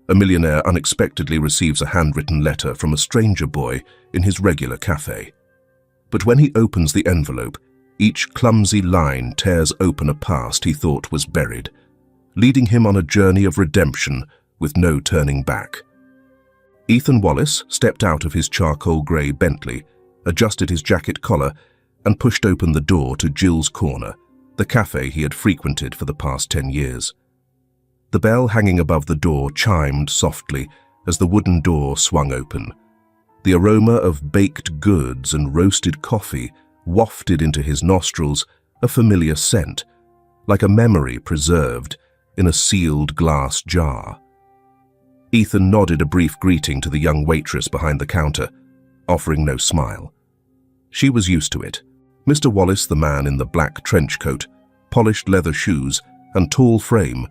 A millionaire unexpectedly receives a handwritten letter from a stranger boy in his regular cafe. But when he opens the envelope, each clumsy line tears open a past he thought was buried, leading him on a journey of redemption with no turning back. Ethan Wallace stepped out of his charcoal grey Bentley, adjusted his jacket collar, and pushed open the door to Jill's Corner, the cafe he had frequented for the past 10 years. The bell hanging above the door chimed softly as the wooden door swung open. The aroma of baked goods and roasted coffee wafted into his nostrils, a familiar scent, like a memory preserved in a sealed glass jar. Ethan nodded a brief greeting to the young waitress behind the counter, offering no smile. She was used to it. Mr. Wallace, the man in the black trench coat, polished leather shoes, and tall frame,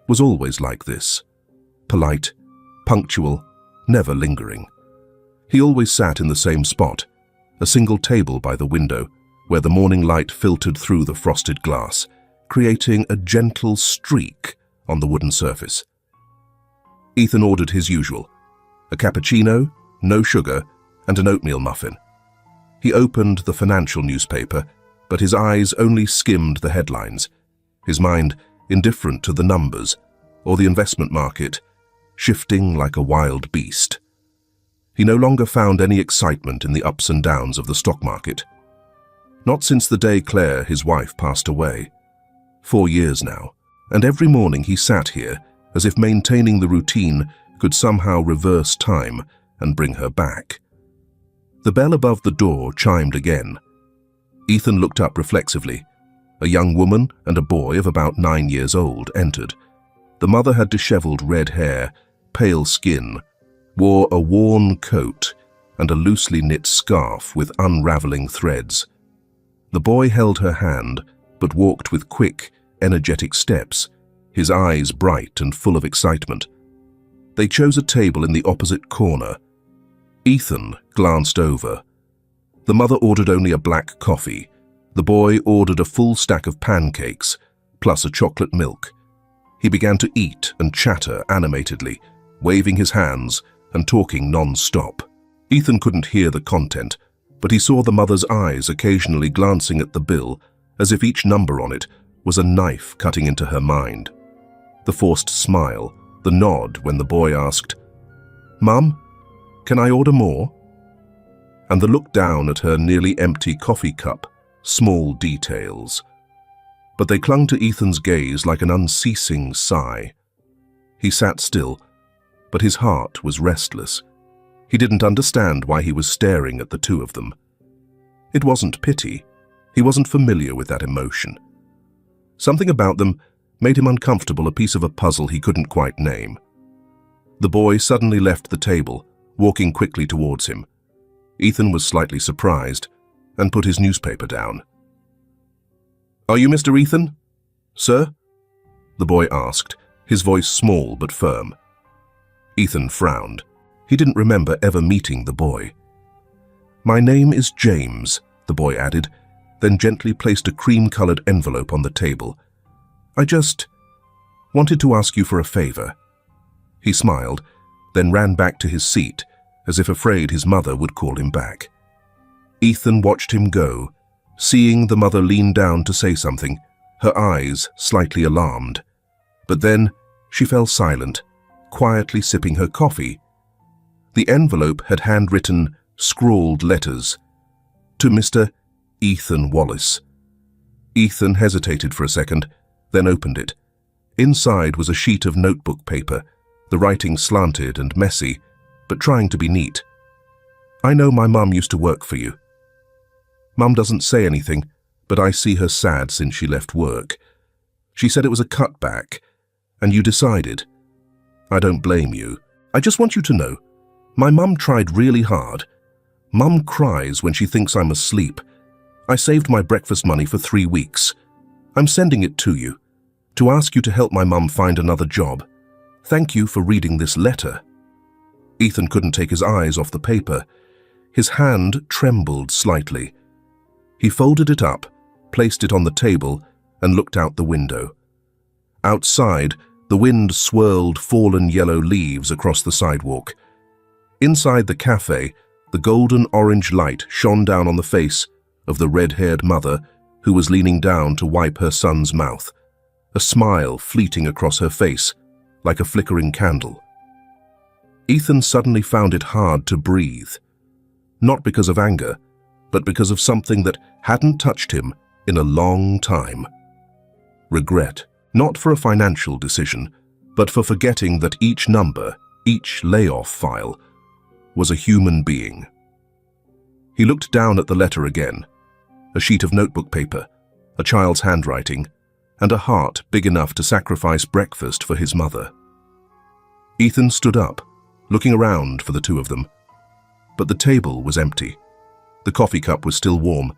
was always like this. Polite, punctual, never lingering. He always sat in the same spot, a single table by the window, where the morning light filtered through the frosted glass, creating a gentle streak on the wooden surface. Ethan ordered his usual, a cappuccino, no sugar, and an oatmeal muffin. He opened the financial newspaper, but his eyes only skimmed the headlines, his mind indifferent to the numbers or the investment market, shifting like a wild beast. He no longer found any excitement in the ups and downs of the stock market. Not since the day Claire, his wife, passed away. 4 years now, and every morning he sat here as if maintaining the routine could somehow reverse time and bring her back. The bell above the door chimed again. Ethan looked up reflexively. A young woman and a boy of about 9 years old entered. The mother had disheveled red hair, pale skin, wore a worn coat and a loosely knit scarf with unraveling threads. The boy held her hand, but walked with quick, energetic steps, his eyes bright and full of excitement. They chose a table in the opposite corner. Ethan glanced over. The mother ordered only a black coffee. The boy ordered a full stack of pancakes, plus a chocolate milk. He began to eat and chatter animatedly, waving his hands and talking non-stop. Ethan couldn't hear the content, but he saw the mother's eyes occasionally glancing at the bill as if each number on it was a knife cutting into her mind. The forced smile, the nod when the boy asked, "Mum, can I order more?" And the look down at her nearly empty coffee cup, small details. But they clung to Ethan's gaze like an unceasing sigh. He sat still, but his heart was restless. He didn't understand why he was staring at the two of them. It wasn't pity. He wasn't familiar with that emotion. Something about them made him uncomfortable, a piece of a puzzle he couldn't quite name. The boy suddenly left the table, walking quickly towards him. Ethan was slightly surprised and put his newspaper down. "Are you Mr. Ethan, sir?" the boy asked, his voice small but firm. Ethan frowned. He didn't remember ever meeting the boy. "My name is James," the boy added, then gently placed a cream-colored envelope on the table. "I just wanted to ask you for a favor." He smiled, then ran back to his seat, as if afraid his mother would call him back. Ethan watched him go, seeing the mother lean down to say something, her eyes slightly alarmed. But then she fell silent, quietly sipping her coffee. The envelope had handwritten, scrawled letters. To Mr. Ethan Wallace. Ethan hesitated for a second, then opened it. Inside was a sheet of notebook paper, the writing slanted and messy, but trying to be neat. "I know my mum used to work for you. Mum doesn't say anything, but I see her sad since she left work. She said it was a cutback, and you decided. I don't blame you. I just want you to know, my mum tried really hard. Mum cries when she thinks I'm asleep. I saved my breakfast money for 3 weeks. I'm sending it to you, to ask you to help my mum find another job. Thank you for reading this letter." Ethan couldn't take his eyes off the paper. His hand trembled slightly. He folded it up, placed it on the table, and looked out the window. Outside, The wind swirled fallen yellow leaves across the sidewalk. Inside the cafe, the golden-orange light shone down on the face of the red-haired mother who was leaning down to wipe her son's mouth, a smile fleeting across her face like a flickering candle. Ethan suddenly found it hard to breathe, not because of anger, but because of something that hadn't touched him in a long time. Regret, not for a financial decision, but for forgetting that each number, each layoff file, was a human being. He looked down at the letter again, a sheet of notebook paper, a child's handwriting, and a heart big enough to sacrifice breakfast for his mother. Ethan stood up, looking around for the two of them. But the table was empty. The coffee cup was still warm,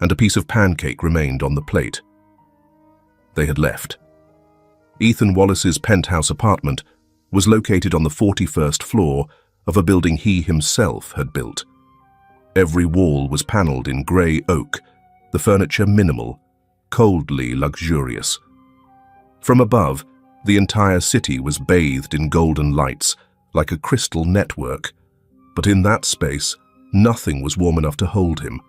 and a piece of pancake remained on the plate. They had left. Ethan Wallace's penthouse apartment was located on the 41st floor of a building he himself had built. Every wall was paneled in grey oak, the furniture minimal, coldly luxurious. From above, the entire city was bathed in golden lights, like a crystal network. But in that space, nothing was warm enough to hold him.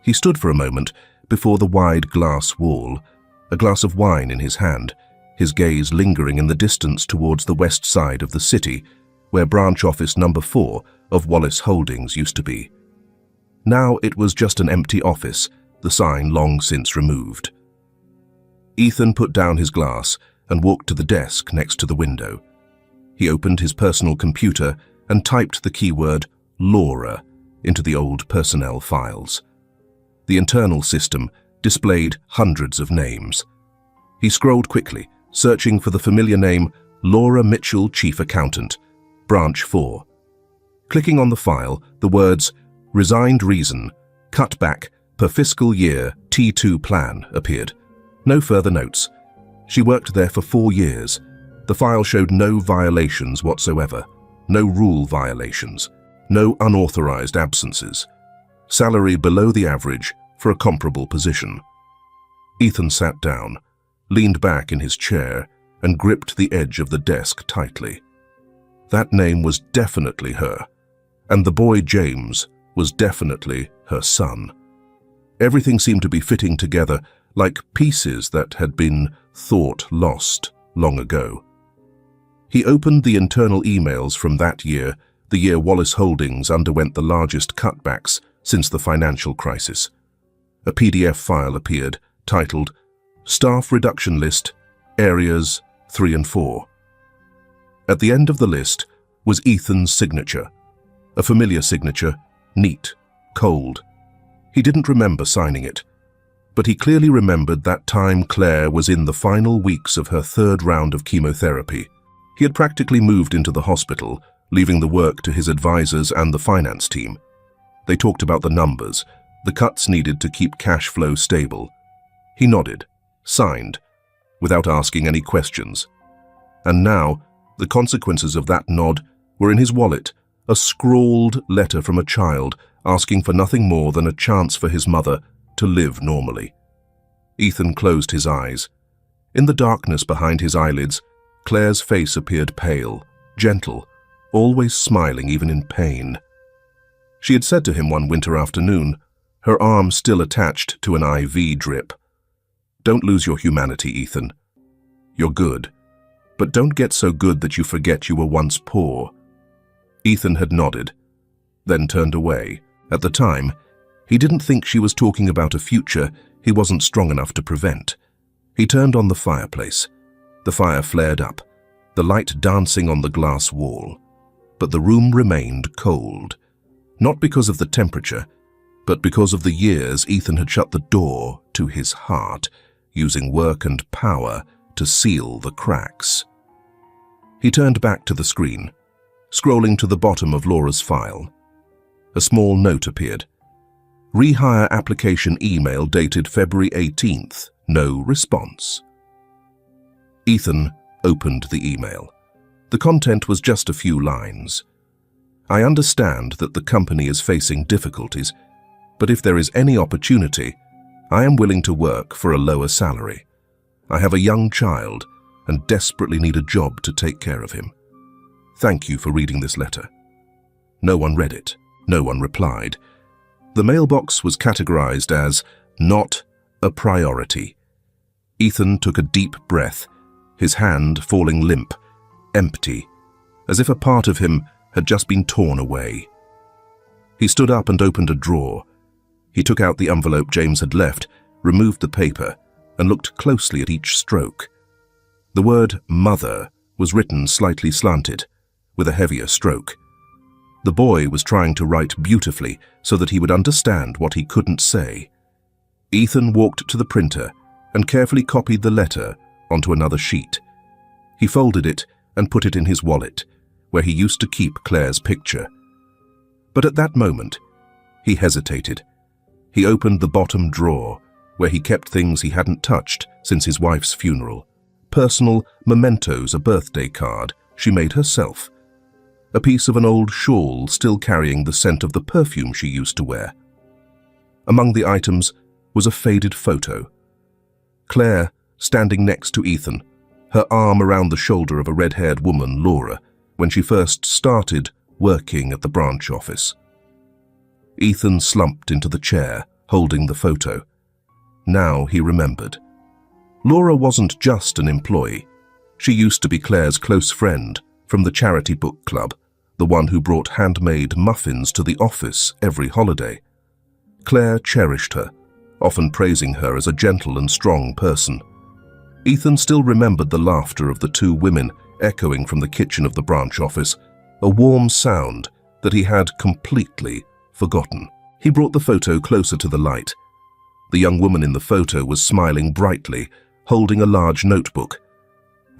He stood for a moment before the wide glass wall, a glass of wine in his hand, his gaze lingering in the distance towards the west side of the city, where branch office number 4 of Wallace Holdings used to be. Now it was just an empty office, the sign long since removed. Ethan put down his glass and walked to the desk next to the window. He opened his personal computer and typed the keyword Laura into the old personnel files. The internal system displayed hundreds of names. He scrolled quickly, searching for the familiar name Laura Mitchell, Chief Accountant, Branch 4. Clicking on the file, the words Resigned Reason, Cutback per Fiscal Year T2 Plan appeared. No further notes. She worked there for 4 years. The file showed no violations whatsoever, no rule violations, no unauthorized absences. Salary below the average for a comparable position. Ethan sat down, leaned back in his chair, and gripped the edge of the desk tightly. That name was definitely her, and the boy James was definitely her son. Everything seemed to be fitting together like pieces that had been thought lost long ago. He opened the internal emails from that year, the year Wallace Holdings underwent the largest cutbacks since the financial crisis. A PDF file appeared, titled Staff Reduction List, Areas 3 and 4. At the end of the list was Ethan's signature, a familiar signature, neat, cold. He didn't remember signing it, but he clearly remembered that time Claire was in the final weeks of her 3rd round of chemotherapy. He had practically moved into the hospital, leaving the work to his advisors and the finance team. They talked about the numbers, the cuts needed to keep cash flow stable. He nodded, signed, without asking any questions. And now, the consequences of that nod were in his wallet, a scrawled letter from a child asking for nothing more than a chance for his mother to live normally. Ethan closed his eyes. In the darkness behind his eyelids, Claire's face appeared pale, gentle, always smiling even in pain. She had said to him one winter afternoon, her arm still attached to an IV drip, "Don't lose your humanity, Ethan. You're good, but don't get so good that you forget you were once poor." Ethan had nodded, then turned away. At the time, he didn't think she was talking about a future he wasn't strong enough to prevent. He turned on the fireplace. The fire flared up, the light dancing on the glass wall. But the room remained cold, not because of the temperature, but because of the years Ethan had shut the door to his heart, using work and power to seal the cracks. He turned back to the screen, scrolling to the bottom of Laura's file. A small note appeared. Rehire application email dated February 18th. No response. Ethan opened the email. The content was just a few lines. "I understand that the company is facing difficulties, but if there is any opportunity, I am willing to work for a lower salary. I have a young child, and desperately need a job to take care of him. Thank you for reading this letter. No one read it. No one replied. The mailbox was categorized as not a priority. Ethan took a deep breath, his hand falling limp, empty, as if a part of him had just been torn away. He stood up and opened a drawer. He took out the envelope James had left, removed the paper, and looked closely at each stroke. The word mother was written slightly slanted, with a heavier stroke. The boy was trying to write beautifully so that he would understand what he couldn't say. Ethan walked to the printer and carefully copied the letter onto another sheet. He folded it and put it in his wallet, where he used to keep Claire's picture. But at that moment, he hesitated. He opened the bottom drawer, where he kept things he hadn't touched since his wife's funeral. Personal mementos, a birthday card she made herself, a piece of an old shawl still carrying the scent of the perfume she used to wear. Among the items was a faded photo. Claire standing next to Ethan, her arm around the shoulder of a red-haired woman, Laura, when she first started working at the branch office. Ethan slumped into the chair, holding the photo. Now he remembered. Laura wasn't just an employee. She used to be Claire's close friend from the charity book club, the one who brought handmade muffins to the office every holiday. Claire cherished her, often praising her as a gentle and strong person. Ethan still remembered the laughter of the two women echoing from the kitchen of the branch office, a warm sound that he had completely forgotten. He brought the photo closer to the light. The young woman in the photo was smiling brightly, holding a large notebook.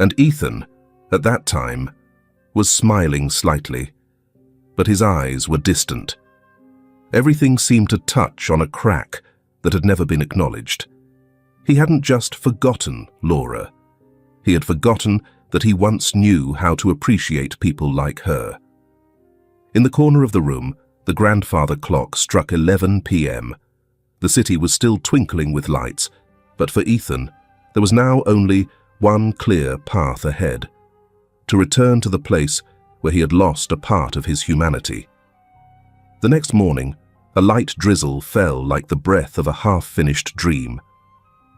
And Ethan, at that time, was smiling slightly, but his eyes were distant. Everything seemed to touch on a crack that had never been acknowledged. He hadn't just forgotten Laura. He had forgotten that he once knew how to appreciate people like her. In the corner of the room, the grandfather clock struck 11 p.m. The city was still twinkling with lights, but for Ethan, there was now only one clear path ahead: to return to the place where he had lost a part of his humanity. The next morning, a light drizzle fell like the breath of a half-finished dream.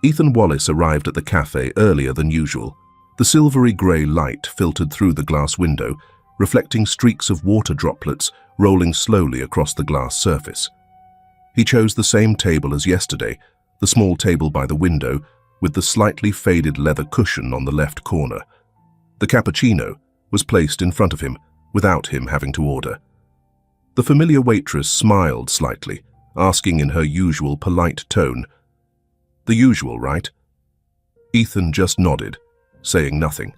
Ethan Wallace arrived at the cafe earlier than usual. The silvery grey light filtered through the glass window, reflecting streaks of water droplets rolling slowly across the glass surface. He chose the same table as yesterday, the small table by the window, with the slightly faded leather cushion on the left corner. The cappuccino was placed in front of him, without him having to order. The familiar waitress smiled slightly, asking in her usual polite tone, "The usual, right?" Ethan just nodded, saying nothing.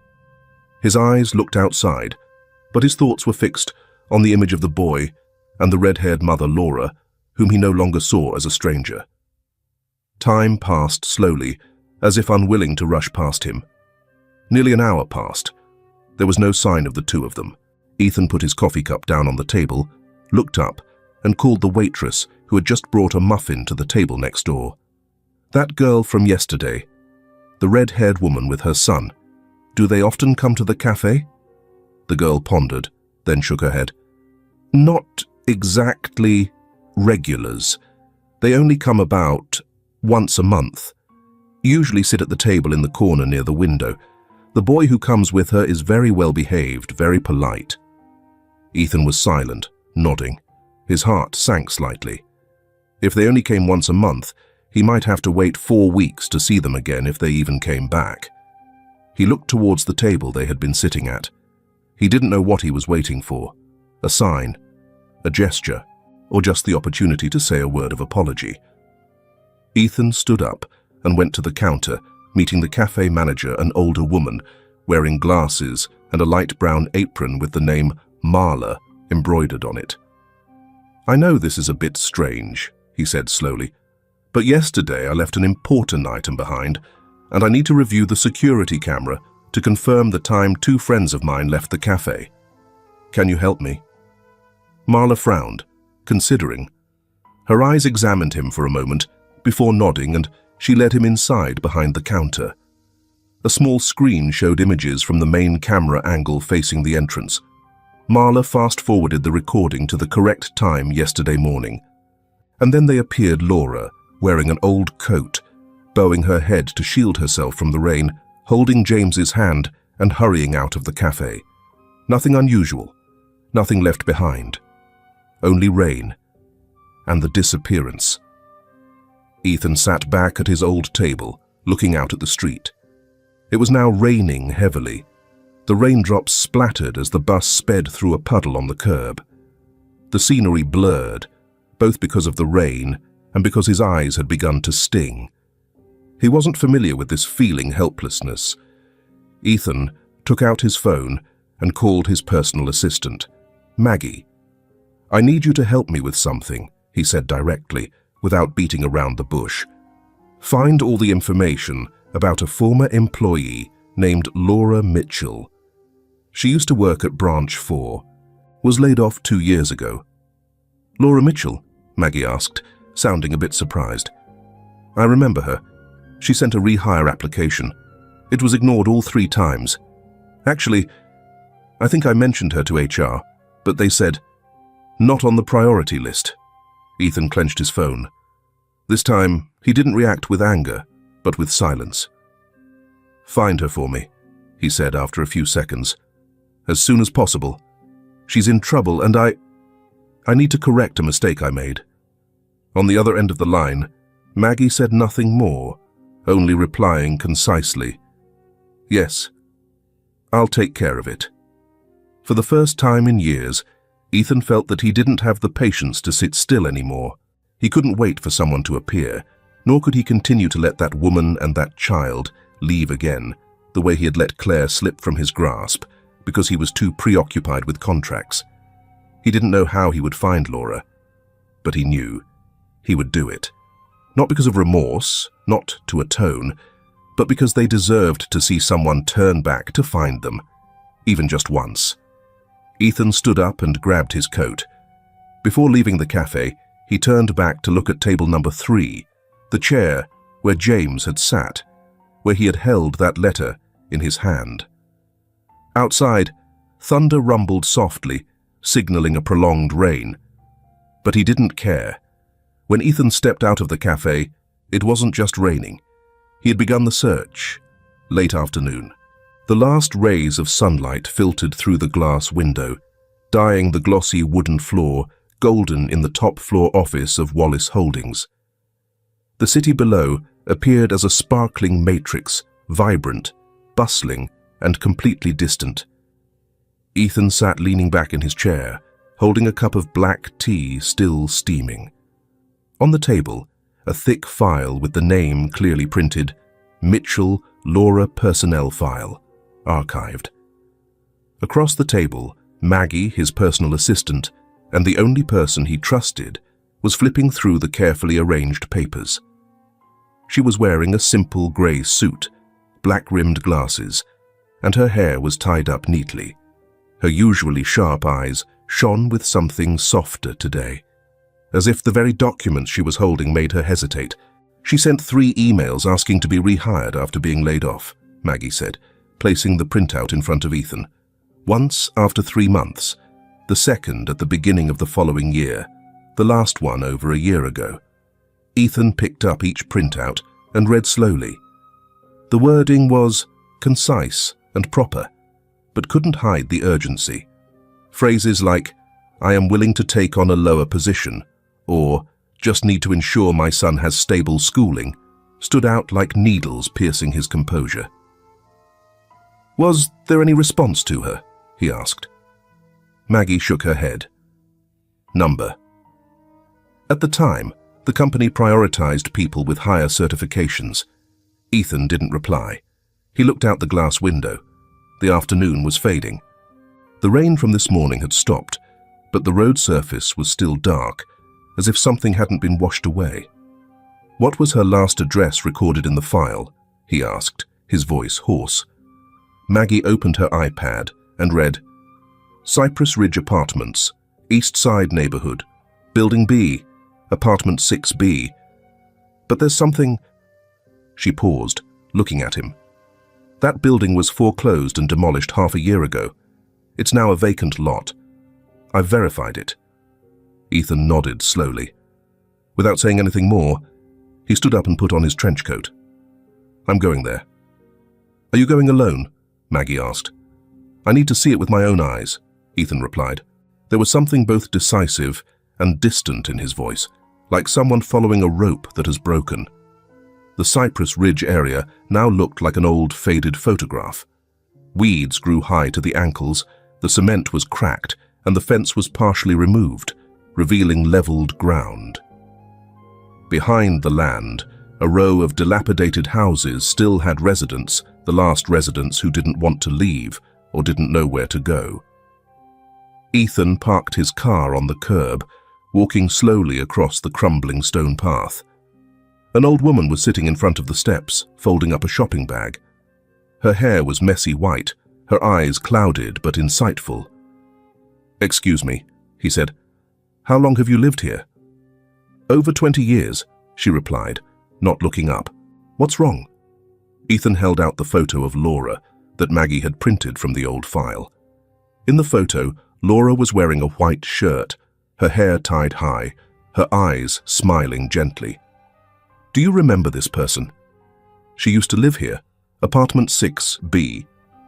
His eyes looked outside, but his thoughts were fixed on the image of the boy and the red-haired mother Laura, whom he no longer saw as a stranger. Time passed slowly, as if unwilling to rush past him. Nearly an hour passed. There was no sign of the two of them. Ethan put his coffee cup down on the table, looked up, and called the waitress who had just brought a muffin to the table next door. "That girl from yesterday, the red-haired woman with her son, do they often come to the cafe?" The girl pondered, then shook her head. "Not exactly regulars. They only come about once a month. Usually sit at the table in the corner near the window. The boy who comes with her is very well behaved, very polite." Ethan was silent, nodding. His heart sank slightly. If they only came once a month, he might have to wait 4 weeks to see them again if they even came back. He looked towards the table they had been sitting at. He didn't know what he was waiting for: a sign, a gesture, or just the opportunity to say a word of apology. Ethan stood up and went to the counter, meeting the cafe manager, an older woman, wearing glasses and a light brown apron with the name Marla embroidered on it. "I know this is a bit strange," he said slowly, "but yesterday I left an important item behind, and I need to review the security camera to confirm the time 2 friends of mine left the cafe. Can you help me?" Marla frowned, considering. Her eyes examined him for a moment before nodding, and she led him inside behind the counter. A small screen showed images from the main camera angle facing the entrance. Marla fast-forwarded the recording to the correct time yesterday morning. And then they appeared Laura, wearing an old coat, bowing her head to shield herself from the rain, holding James's hand and hurrying out of the cafe. Nothing unusual, nothing left behind. Only rain and the disappearance. Ethan sat back at his old table, looking out at the street. It was now raining heavily. The raindrops splattered as the bus sped through a puddle on the curb. The scenery blurred, both because of the rain and because his eyes had begun to sting. He wasn't familiar with this feeling helplessness. Ethan took out his phone and called his personal assistant, Maggie. "I need you to help me with something," he said directly, without beating around the bush. "Find all the information about a former employee named Laura Mitchell. She used to work at Branch 4, was laid off 2 years ago." "Laura Mitchell?" Maggie asked, sounding a bit surprised. "I remember her. She sent a rehire application. It was ignored all 3 times. Actually, I think I mentioned her to HR, but they said, not on the priority list." Ethan clenched his phone. This time, he didn't react with anger, but with silence. "Find her for me," he said after a few seconds. "As soon as possible. She's in trouble and I need to correct a mistake I made." On the other end of the line, Maggie said nothing more, only replying concisely, "Yes, I'll take care of it." For the first time in years, Ethan felt that he didn't have the patience to sit still anymore. He couldn't wait for someone to appear, nor could he continue to let that woman and that child leave again, the way he had let Claire slip from his grasp, because he was too preoccupied with contracts. He didn't know how he would find Laura, but he knew he would do it. Not because of remorse, not to atone, but because they deserved to see someone turn back to find them, even just once. Ethan stood up and grabbed his coat. Before leaving the cafe, he turned back to look at table number 3, the chair where James had sat, where he had held that letter in his hand. Outside, thunder rumbled softly, signaling a prolonged rain. But he didn't care. When Ethan stepped out of the cafe, it wasn't just raining. He had begun the search. Late afternoon. The last rays of sunlight filtered through the glass window, dyeing the glossy wooden floor golden in the top-floor office of Wallace Holdings. The city below appeared as a sparkling matrix, vibrant, bustling, and completely distant. Ethan sat leaning back in his chair, holding a cup of black tea still steaming. On the table, a thick file with the name clearly printed, Mitchell Laura Personnel File, archived. Across the table, Maggie, his personal assistant, and the only person he trusted, was flipping through the carefully arranged papers. She was wearing a simple grey suit, black-rimmed glasses, and her hair was tied up neatly. Her usually sharp eyes shone with something softer today. As if the very documents she was holding made her hesitate. "She sent 3 emails asking to be rehired after being laid off," Maggie said, placing the printout in front of Ethan. "Once after 3 months, the second at the beginning of the following year, the last one over a year ago." Ethan picked up each printout and read slowly. The wording was concise and proper, but couldn't hide the urgency. Phrases like, "I am willing to take on a lower position," or "just need to ensure my son has stable schooling," stood out like needles piercing his composure. "Was there any response to her?" he asked. Maggie shook her head. Number. At the time, the company prioritized people with higher certifications. Ethan didn't reply. He looked out the glass window. The afternoon was fading. The rain from this morning had stopped, but the road surface was still dark, as if something hadn't been washed away. "What was her last address recorded in the file?" he asked, his voice hoarse. Maggie opened her iPad and read, "Cypress Ridge Apartments, East Side Neighborhood, Building B, Apartment 6B. But there's something..." She paused, looking at him. That building was foreclosed and demolished half a year ago. It's now a vacant lot. I've verified it." Ethan nodded slowly. Without saying anything more, he stood up and put on his trench coat. "I'm going there." "Are you going alone?" Maggie asked. "I need to see it with my own eyes," Ethan replied. There was something both decisive and distant in his voice, like someone following a rope that has broken. The Cypress Ridge area now looked like an old, faded photograph. Weeds grew high to the ankles, the cement was cracked, and the fence was partially removed, revealing leveled ground. Behind the land, a row of dilapidated houses still had residents, the last residents who didn't want to leave or didn't know where to go. Ethan parked his car on the curb, walking slowly across the crumbling stone path. An old woman was sitting in front of the steps, folding up a shopping bag. Her hair was messy white, her eyes clouded but insightful. "Excuse me," he said. "How long have you lived here?" "Over 20 years, she replied, not looking up. "What's wrong?" Ethan held out the photo of Laura that Maggie had printed from the old file. In the photo, Laura was wearing a white shirt, her hair tied high, her eyes smiling gently. "Do you remember this person?" "She used to live here, apartment 6B.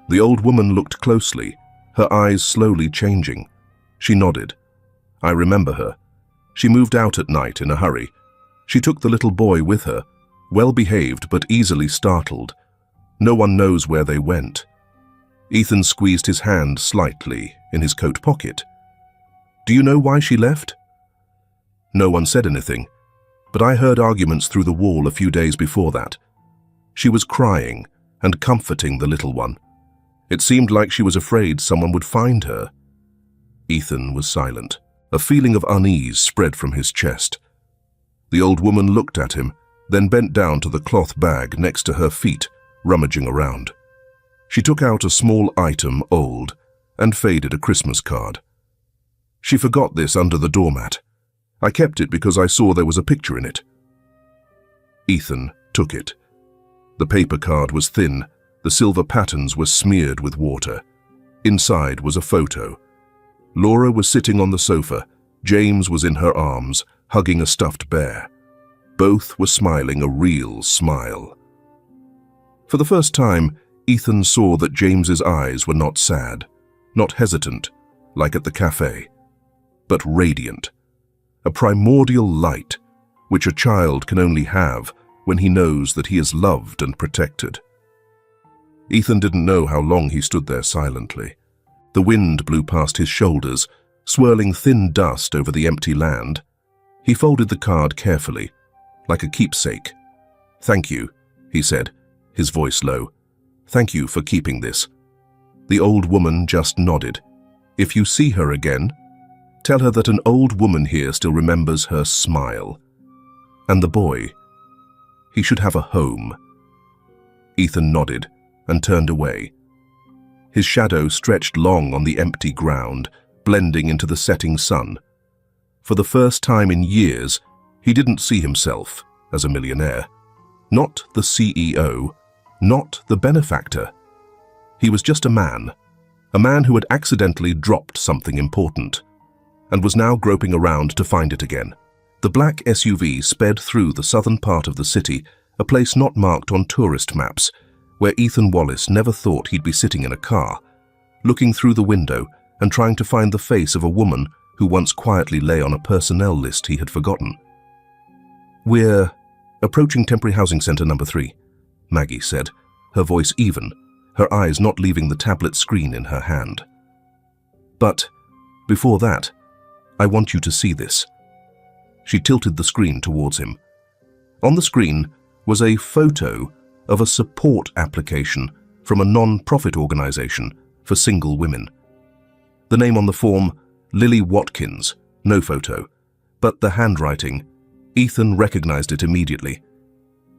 The old woman looked closely, her eyes slowly changing. She nodded. "I remember her. She moved out at night in a hurry. She took the little boy with her, well-behaved but easily startled. No one knows where they went." Ethan squeezed his hand slightly in his coat pocket. "Do you know why she left?" "No one said anything, but I heard arguments through the wall a few days before that. She was crying and comforting the little one. It seemed like she was afraid someone would find her." Ethan was silent. A feeling of unease spread from his chest. The old woman looked at him, then bent down to the cloth bag next to her feet, rummaging around. She took out a small item, old and faded, a Christmas card. "She forgot this under the doormat. I kept it because I saw there was a picture in it." Ethan took it. The paper card was thin, the silver patterns were smeared with water. Inside was a photo. Laura was sitting on the sofa. James was in her arms, hugging a stuffed bear. Both were smiling a real smile. For the first time, Ethan saw that James's eyes were not sad, not hesitant, like at the cafe, but radiant. A primordial light, which a child can only have when he knows that he is loved and protected. Ethan didn't know how long he stood there silently. The wind blew past his shoulders, swirling thin dust over the empty land. He folded the card carefully, like a keepsake. "Thank you," he said, his voice low. "Thank you for keeping this." The old woman just nodded. "If you see her again, tell her that an old woman here still remembers her smile. And the boy, he should have a home." Ethan nodded and turned away. His shadow stretched long on the empty ground, blending into the setting sun. For the first time in years, he didn't see himself as a millionaire. Not the CEO, not the benefactor. He was just a man who had accidentally dropped something important, and was now groping around to find it again. The black SUV sped through the southern part of the city, a place not marked on tourist maps, where Ethan Wallace never thought he'd be sitting in a car, looking through the window and trying to find the face of a woman who once quietly lay on a personnel list he had forgotten. "We're approaching Temporary Housing Center number 3, Maggie said, her voice even, her eyes not leaving the tablet screen in her hand. "But before that, I want you to see this." She tilted the screen towards him. On the screen was a photo of a support application from a non-profit organization for single women. The name on the form, Lily Watkins, no photo, but the handwriting. Ethan recognized it immediately.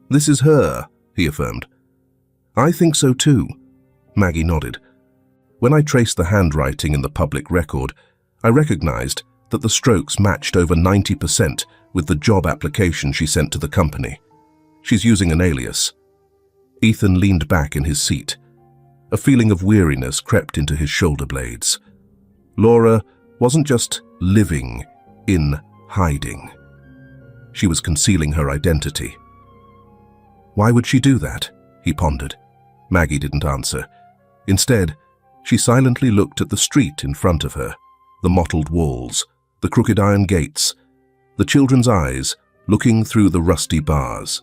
"This is her," he affirmed. "I think so too," Maggie nodded. "When I traced the handwriting in the public record, I recognized that the strokes matched over 90% with the job application she sent to the company. She's using an alias." Ethan leaned back in his seat, A feeling of weariness crept into his shoulder blades. Laura wasn't just living in hiding. She was concealing her identity. Why would she do that? He pondered. Maggie didn't answer. Instead, she silently looked at the street in front of her, the mottled walls, the crooked iron gates, the children's eyes looking through the rusty bars.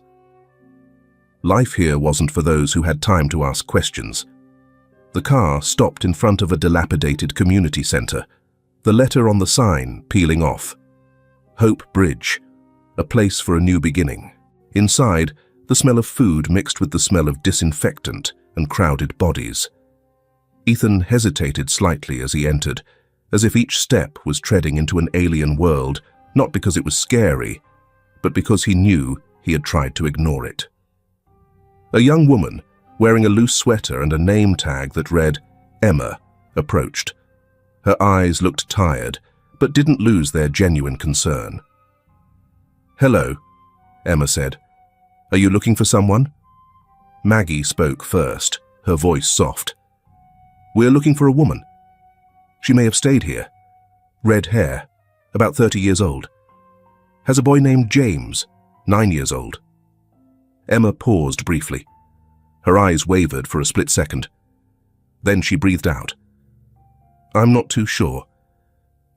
Life here wasn't for those who had time to ask questions. The car stopped in front of a dilapidated community center, the letter on the sign peeling off. Hope Bridge, a place for a new beginning. Inside, the smell of food mixed with the smell of disinfectant and crowded bodies. Ethan hesitated slightly as he entered, as if each step was treading into an alien world, not because it was scary, but because he knew he had tried to ignore it. A young woman, wearing a loose sweater and a name tag that read Emma, approached. Her eyes looked tired, but didn't lose their genuine concern. "Hello," Emma said. "Are you looking for someone?" Maggie spoke first, her voice soft. "We're looking for a woman. She may have stayed here. Red hair, about 30 years old. Has a boy named James, 9 years old." Emma paused briefly. Her eyes wavered for a split second. Then she breathed out. "I'm not too sure.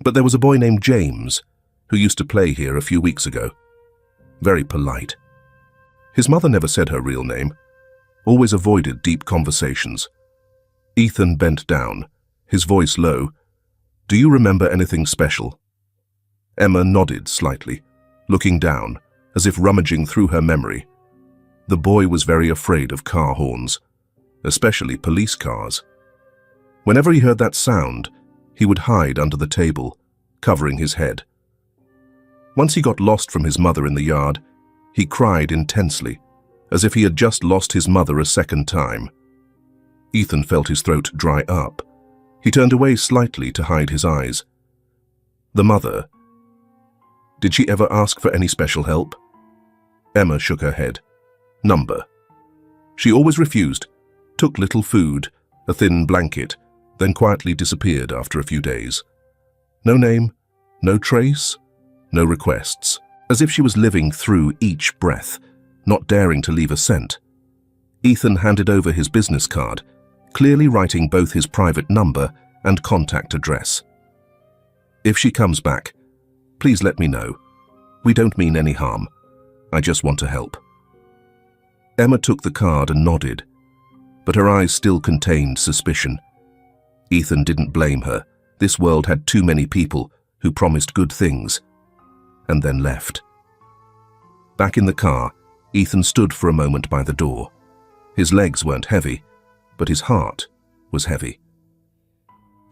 But there was a boy named James who used to play here a few weeks ago. Very polite. His mother never said her real name, always avoided deep conversations." Ethan bent down, his voice low. "Do you remember anything special?" Emma nodded slightly, looking down, as if rummaging through her memory. The boy was very afraid of car horns, especially police cars. Whenever he heard that sound, he would hide under the table, covering his head. Once he got lost from his mother in the yard, he cried intensely, as if he had just lost his mother a second time. Ethan felt his throat dry up. He turned away slightly to hide his eyes. The mother. Did she ever ask for any special help? Emma shook her head. Number. She always refused, took little food, a thin blanket, then quietly disappeared after a few days. No name, no trace, no requests, as if she was living through each breath, not daring to leave a scent. Ethan handed over his business card, clearly writing both his private number and contact address. "If she comes back, please let me know. We don't mean any harm. I just want to help." Emma took the card and nodded, but her eyes still contained suspicion. Ethan didn't blame her. This world had too many people who promised good things and then left. Back in the car, Ethan stood for a moment by the door. His legs weren't heavy, but his heart was heavy.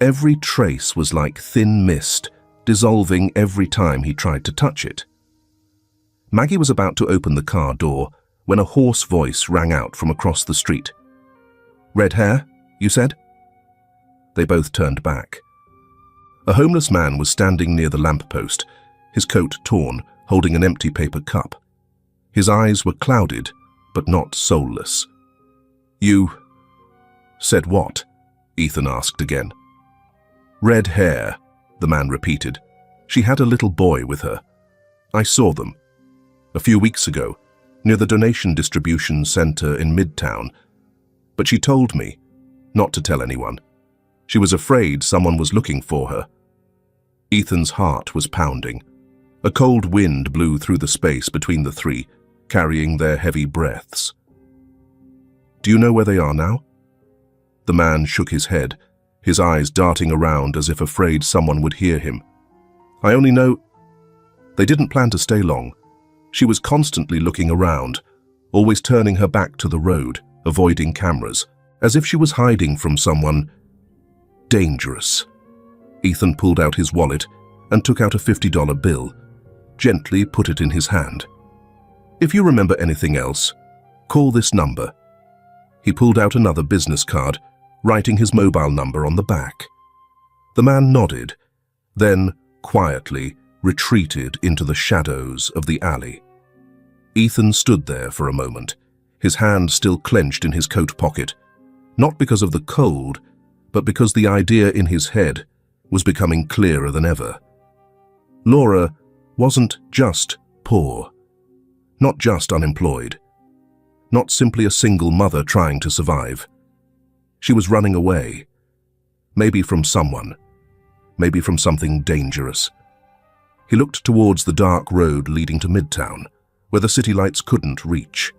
Every trace was like thin mist, dissolving every time he tried to touch it. Maggie was about to open the car door when a hoarse voice rang out from across the street. "Red hair, you said?" They both turned back. A homeless man was standing near the lamppost, his coat torn, holding an empty paper cup. His eyes were clouded, but not soulless. "You said what?" Ethan asked again. "Red hair," the man repeated. "She had a little boy with her. I saw them. A few weeks ago, near the donation distribution center in Midtown. But she told me not to tell anyone. She was afraid someone was looking for her." Ethan's heart was pounding. A cold wind blew through the space between the three, carrying their heavy breaths. "Do you know where they are now?" The man shook his head, his eyes darting around as if afraid someone would hear him. "I only know they didn't plan to stay long. She was constantly looking around, always turning her back to the road, avoiding cameras, as if she was hiding from someone dangerous." Ethan pulled out his wallet and took out a $50 bill, gently put it in his hand. "If you remember anything else, call this number." He pulled out another business card, writing his mobile number on the back. The man nodded, then quietly retreated into the shadows of the alley. Ethan stood there for a moment, his hand still clenched in his coat pocket. Not because of the cold, but because the idea in his head was becoming clearer than ever. Laura wasn't just poor, not just unemployed, not simply a single mother trying to survive. She was running away, maybe from someone, maybe from something dangerous. He looked towards the dark road leading to Midtown, where the city lights couldn't reach.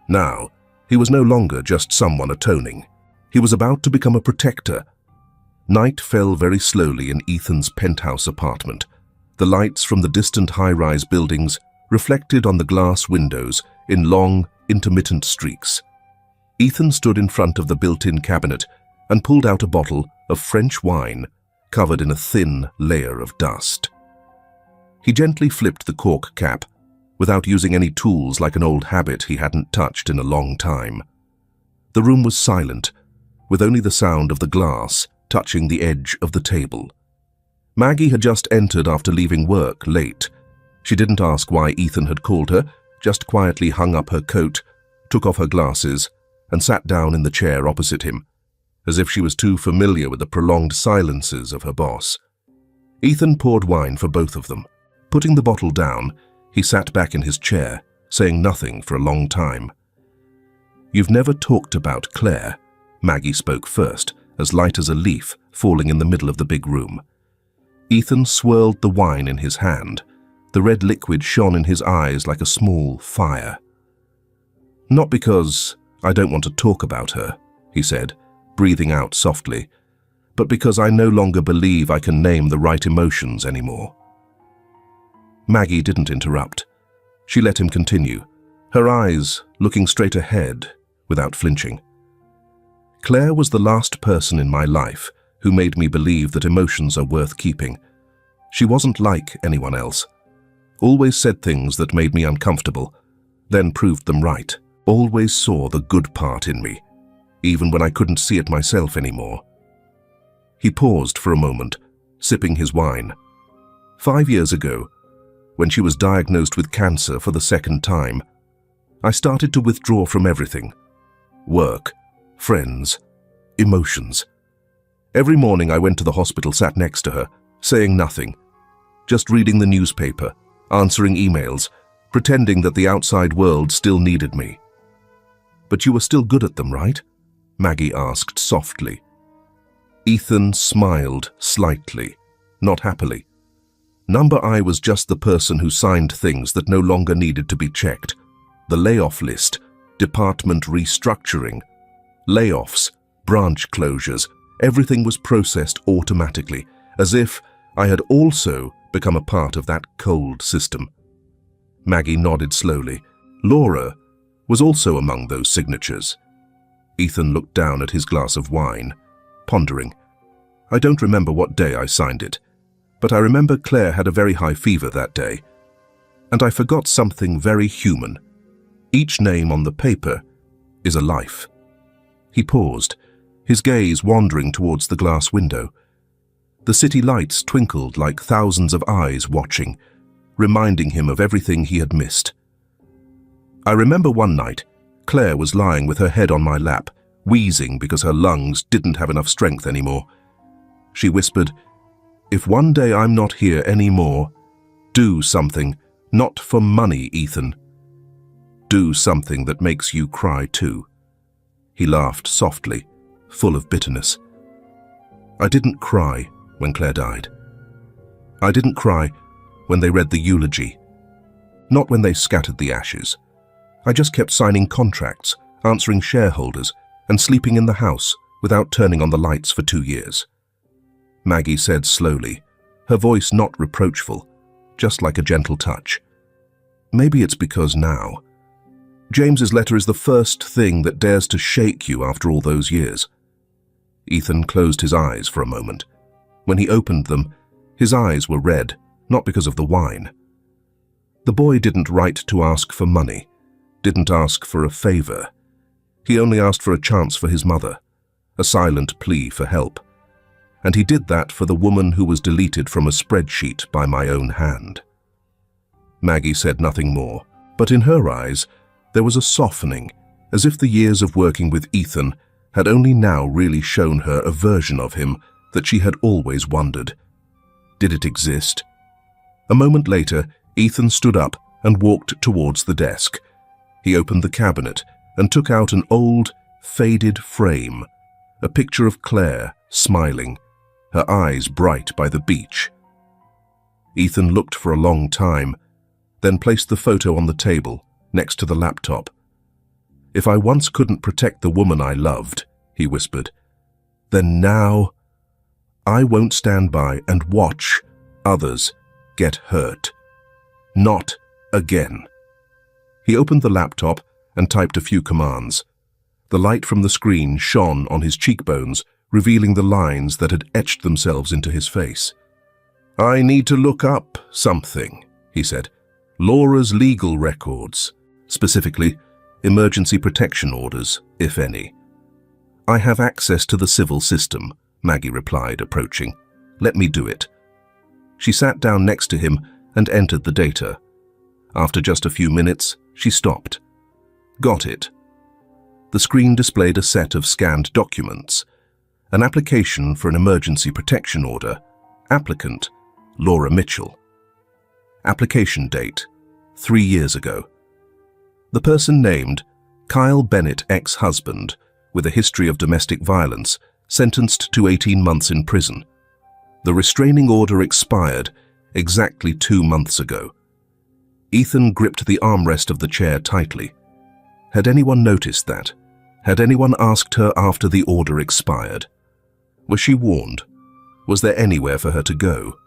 Now, he was no longer just someone atoning. He was about to become a protector. Night fell very slowly in Ethan's penthouse apartment. The lights from the distant high-rise buildings reflected on the glass windows in long, intermittent streaks. Ethan stood in front of the built-in cabinet and pulled out a bottle of French wine covered in a thin layer of dust. He gently flipped the cork cap, without using any tools like an old habit he hadn't touched in a long time. The room was silent, with only the sound of the glass touching the edge of the table. Maggie had just entered after leaving work late. She didn't ask why Ethan had called her, just quietly hung up her coat, took off her glasses, and sat down in the chair opposite him, as if she was too familiar with the prolonged silences of her boss. Ethan poured wine for both of them. Putting the bottle down, he sat back in his chair, saying nothing for a long time. "You've never talked about Claire," Maggie spoke first, as light as a leaf falling in the middle of the big room. Ethan swirled the wine in his hand. The red liquid shone in his eyes like a small fire. "Not because I don't want to talk about her," he said, breathing out softly, "but because I no longer believe I can name the right emotions anymore." Maggie didn't interrupt. She let him continue, her eyes looking straight ahead without flinching. "Claire was the last person in my life who made me believe that emotions are worth keeping. She wasn't like anyone else. Always said things that made me uncomfortable, then proved them right. Always saw the good part in me, even when I couldn't see it myself anymore." He paused for a moment, sipping his wine. 5 years ago, when she was diagnosed with cancer for the second time, I started to withdraw from everything. Work, friends, emotions. Every morning I went to the hospital, sat next to her, saying nothing, just reading the newspaper, answering emails, pretending that the outside world still needed me. "But you were still good at them, right?" Maggie asked softly. Ethan smiled slightly, not happily. Number I was just the person who signed things that no longer needed to be checked. The layoff list, department restructuring, layoffs, branch closures, everything was processed automatically, as if I had also become a part of that cold system. Maggie nodded slowly. Laura was also among those signatures. Ethan looked down at his glass of wine, pondering. "I don't remember what day I signed it, but I remember Claire had a very high fever that day. And I forgot something very human. Each name on the paper is a life." He paused, his gaze wandering towards the glass window. The city lights twinkled like thousands of eyes watching, reminding him of everything he had missed. "I remember one night, Claire was lying with her head on my lap, wheezing because her lungs didn't have enough strength anymore. She whispered, 'If one day I'm not here anymore, do something, not for money, Ethan. Do something that makes you cry too.'" He laughed softly, full of bitterness. "I didn't cry when Claire died. I didn't cry when they read the eulogy. Not when they scattered the ashes. I just kept signing contracts, answering shareholders, and sleeping in the house without turning on the lights for 2 years." Maggie said slowly, her voice not reproachful, just like a gentle touch. "Maybe it's because now. James's letter is the first thing that dares to shake you after all those years." Ethan closed his eyes for a moment. When he opened them, his eyes were red, not because of the wine. The boy didn't write to ask for money, didn't ask for a favor. He only asked for a chance for his mother, a silent plea for help. And he did that for the woman who was deleted from a spreadsheet by my own hand. Maggie said nothing more, but in her eyes there was a softening, as if the years of working with Ethan had only now really shown her a version of him that she had always wondered. Did it exist? A moment later, Ethan stood up and walked towards the desk. He opened the cabinet and took out an old, faded frame, a picture of Claire, smiling, her eyes bright by the beach. Ethan looked for a long time, then placed the photo on the table, next to the laptop. "If I once couldn't protect the woman I loved," he whispered, "then now I won't stand by and watch others get hurt. Not again." He opened the laptop and typed a few commands. The light from the screen shone on his cheekbones, revealing the lines that had etched themselves into his face. "I need to look up something," he said. "Laura's legal records, specifically emergency protection orders, if any." "I have access to the civil system," Maggie replied, approaching. "Let me do it." She sat down next to him and entered the data. After just a few minutes, she stopped. "Got it." The screen displayed a set of scanned documents. An application for an emergency protection order. Applicant, Laura Mitchell. Application date, 3 years ago. The person named, Kyle Bennett, ex-husband, with a history of domestic violence, sentenced to 18 months in prison. The restraining order expired exactly 2 months ago. Ethan gripped the armrest of the chair tightly. Had anyone noticed that? Had anyone asked her after the order expired? Was she warned? Was there anywhere for her to go?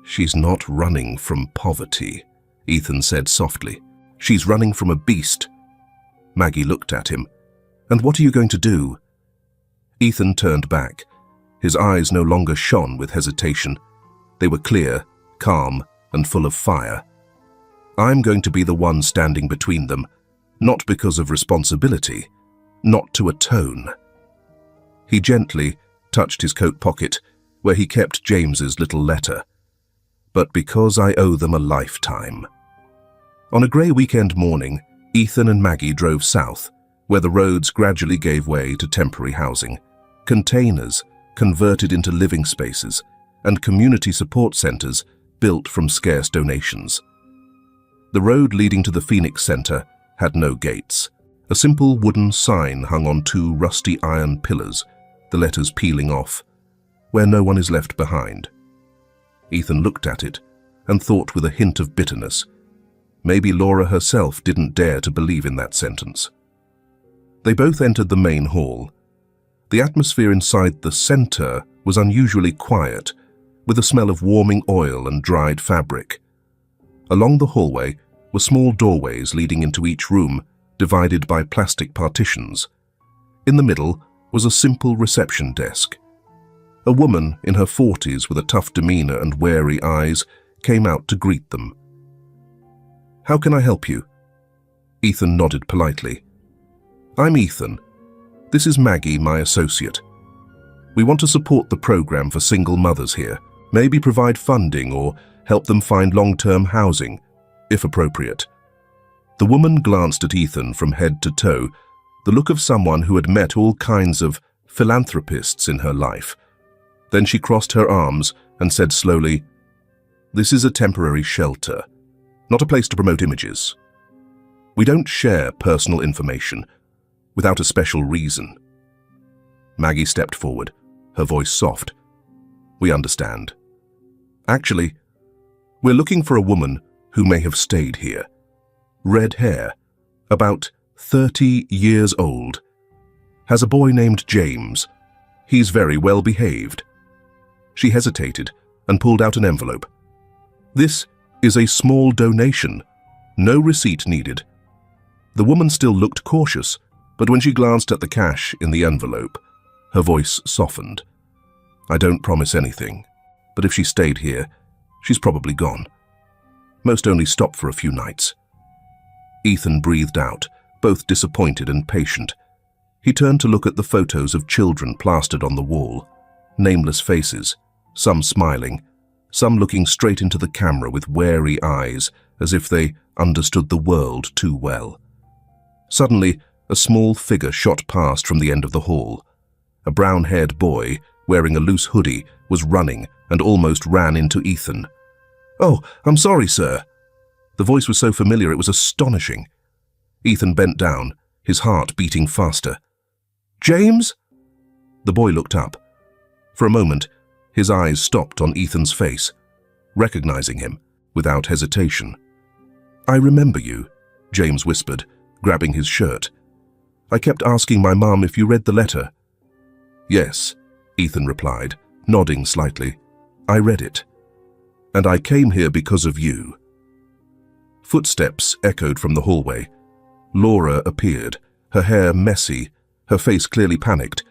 "She's not running from poverty," Ethan said softly. "She's running from a beast." Maggie looked at him. "And what are you going to do?" Ethan turned back. His eyes no longer shone with hesitation. They were clear, calm, and full of fire. "I'm going to be the one standing between them, not because of responsibility, not to atone." He gently touched his coat pocket, where he kept James's little letter. "But because I owe them a lifetime." On a grey weekend morning, Ethan and Maggie drove south, where the roads gradually gave way to temporary housing, containers converted into living spaces, and community support centres built from scarce donations. The road leading to the Phoenix Center had no gates. A simple wooden sign hung on 2 rusty iron pillars, the letters peeling off, "Where no one is left behind." Ethan looked at it and thought with a hint of bitterness. Maybe Laura herself didn't dare to believe in that sentence. They both entered the main hall. The atmosphere inside the center was unusually quiet, with a smell of warming oil and dried fabric. Along the hallway were small doorways leading into each room, divided by plastic partitions. In the middle was a simple reception desk. A woman in her 40s with a tough demeanor and wary eyes came out to greet them. "How can I help you?" Ethan nodded politely. "I'm Ethan. This is Maggie, my associate. We want to support the program for single mothers here, maybe provide funding or help them find long-term housing, if appropriate." The woman glanced at Ethan from head to toe, the look of someone who had met all kinds of philanthropists in her life. Then she crossed her arms and said slowly, "This is a temporary shelter, not a place to promote images. We don't share personal information without a special reason." Maggie stepped forward, her voice soft. "We understand. Actually, we're looking for a woman who may have stayed here. Red hair, about 30 years old. Has a boy named James. He's very well behaved." She hesitated and pulled out an envelope. "This is a small donation. No receipt needed." The woman still looked cautious, but when she glanced at the cash in the envelope, her voice softened. "I don't promise anything, but if she stayed here, she's probably gone. Most only stopped for a few nights." Ethan breathed out, both disappointed and patient. He turned to look at the photos of children plastered on the wall, nameless faces, some smiling, some looking straight into the camera with wary eyes, as if they understood the world too well. Suddenly, A small figure shot past from the end of the hall. A brown-haired boy, wearing a loose hoodie, was running and almost ran into Ethan. "Oh, I'm sorry, sir." The voice was so familiar it was astonishing. Ethan bent down, his heart beating faster. "James?" The boy looked up. For a moment, his eyes stopped on Ethan's face, recognizing him without hesitation. "I remember you," James whispered, grabbing his shirt. "I kept asking my mom if you read the letter." "Yes," Ethan replied, nodding slightly. "I read it. And I came here because of you." Footsteps echoed from the hallway. Laura appeared, her hair messy, her face clearly panicked.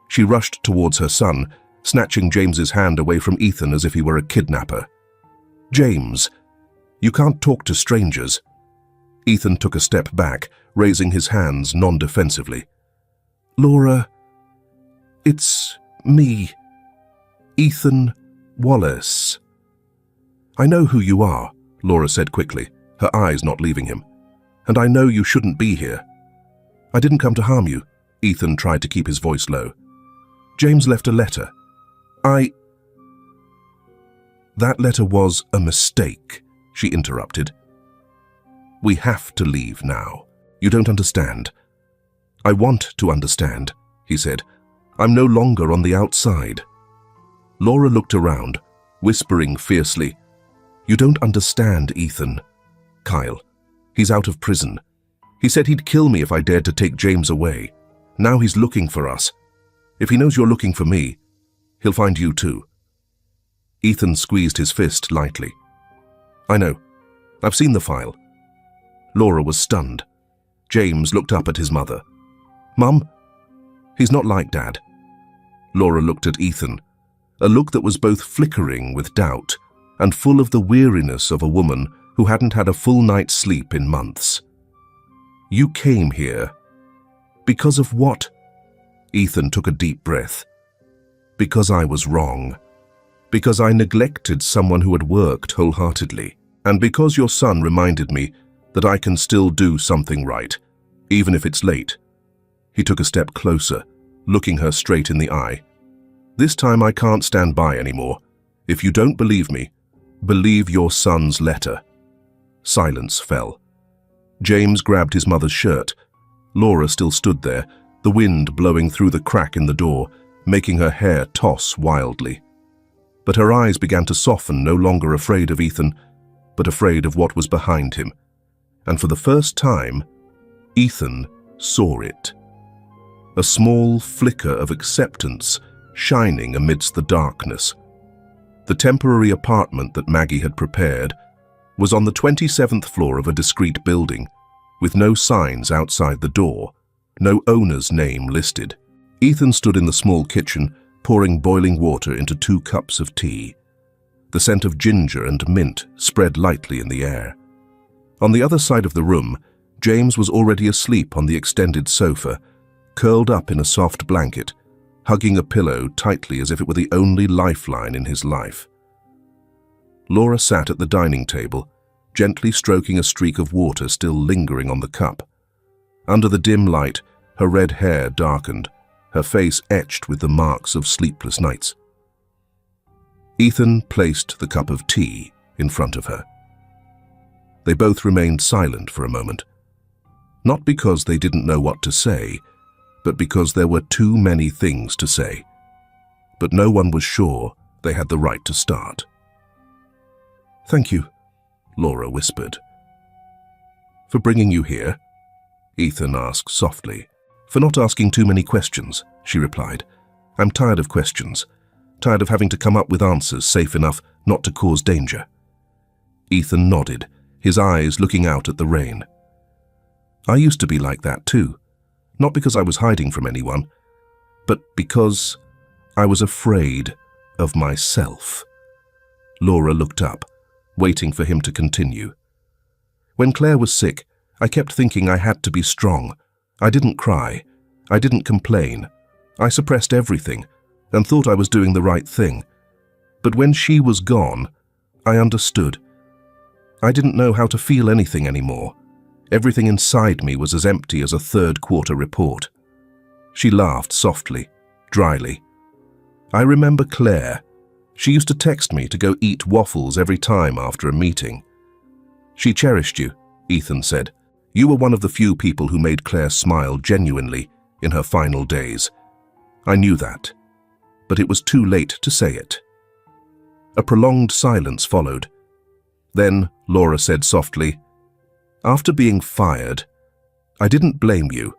She rushed towards her son, snatching James's hand away from Ethan as if he were a kidnapper. "James, you can't talk to strangers." Ethan took a step back, raising his hands non-defensively. "Laura, it's me, Ethan Wallace." "I know who you are," Laura said quickly, her eyes not leaving him. "And I know you shouldn't be here." "I didn't come to harm you," Ethan tried to keep his voice low. "James left a letter. That letter was a mistake," she interrupted. "We have to leave now. You don't understand." "I want to understand," he said. "I'm no longer on the outside." Laura looked around, whispering fiercely, "You don't understand, Ethan. Kyle, he's out of prison. He said he'd kill me if I dared to take James away. Now he's looking for us. If he knows you're looking for me, he'll find you too." Ethan squeezed his fist lightly. "I know. I've seen the file." Laura was stunned. James looked up at his mother. "Mum, he's not like Dad." Laura looked at Ethan, a look that was both flickering with doubt and full of the weariness of a woman who hadn't had a full night's sleep in months. "You came here. Because of what?" Ethan took a deep breath. "Because I was wrong. Because I neglected someone who had worked wholeheartedly. And because your son reminded me that I can still do something right, even if it's late." He took a step closer, looking her straight in the eye. "This time I can't stand by anymore. If you don't believe me, believe your son's letter." Silence fell. James grabbed his mother's shirt. Laura still stood there, the wind blowing through the crack in the door, making her hair toss wildly. But her eyes began to soften, no longer afraid of Ethan, but afraid of what was behind him. And for the first time, Ethan saw it. A small flicker of acceptance shining amidst the darkness. The temporary apartment that Maggie had prepared was on the 27th floor of a discreet building, with no signs outside the door, no owner's name listed. Ethan stood in the small kitchen, pouring boiling water into 2 cups of tea. The scent of ginger and mint spread lightly in the air. On the other side of the room, James was already asleep on the extended sofa, curled up in a soft blanket, hugging a pillow tightly as if it were the only lifeline in his life. Laura sat at the dining table, gently stroking a streak of water still lingering on the cup. Under the dim light, her red hair darkened, her face etched with the marks of sleepless nights. Ethan placed the cup of tea in front of her. They both remained silent for a moment, not because they didn't know what to say, but because there were too many things to say. But no one was sure they had the right to start. "Thank you," Laura whispered. "For bringing you here?" Ethan asked softly. "For not asking too many questions," she replied. "I'm tired of questions, tired of having to come up with answers safe enough not to cause danger." Ethan nodded, his eyes looking out at the rain. "I used to be like that too, not because I was hiding from anyone, but because I was afraid of myself." Laura looked up, waiting for him to continue. "When Claire was sick, I kept thinking I had to be strong. I didn't cry. I didn't complain. I suppressed everything and thought I was doing the right thing. But when she was gone, I understood. I didn't know how to feel anything anymore. Everything inside me was as empty as a third-quarter report. She laughed softly, dryly. I remember Claire. She used to text me to go eat waffles every time after a meeting. She cherished you, Ethan said. You were one of the few people who made Claire smile genuinely in her final days. I knew that, but it was too late to say it. A prolonged silence followed. Then Laura said softly, "After being fired, I didn't blame you.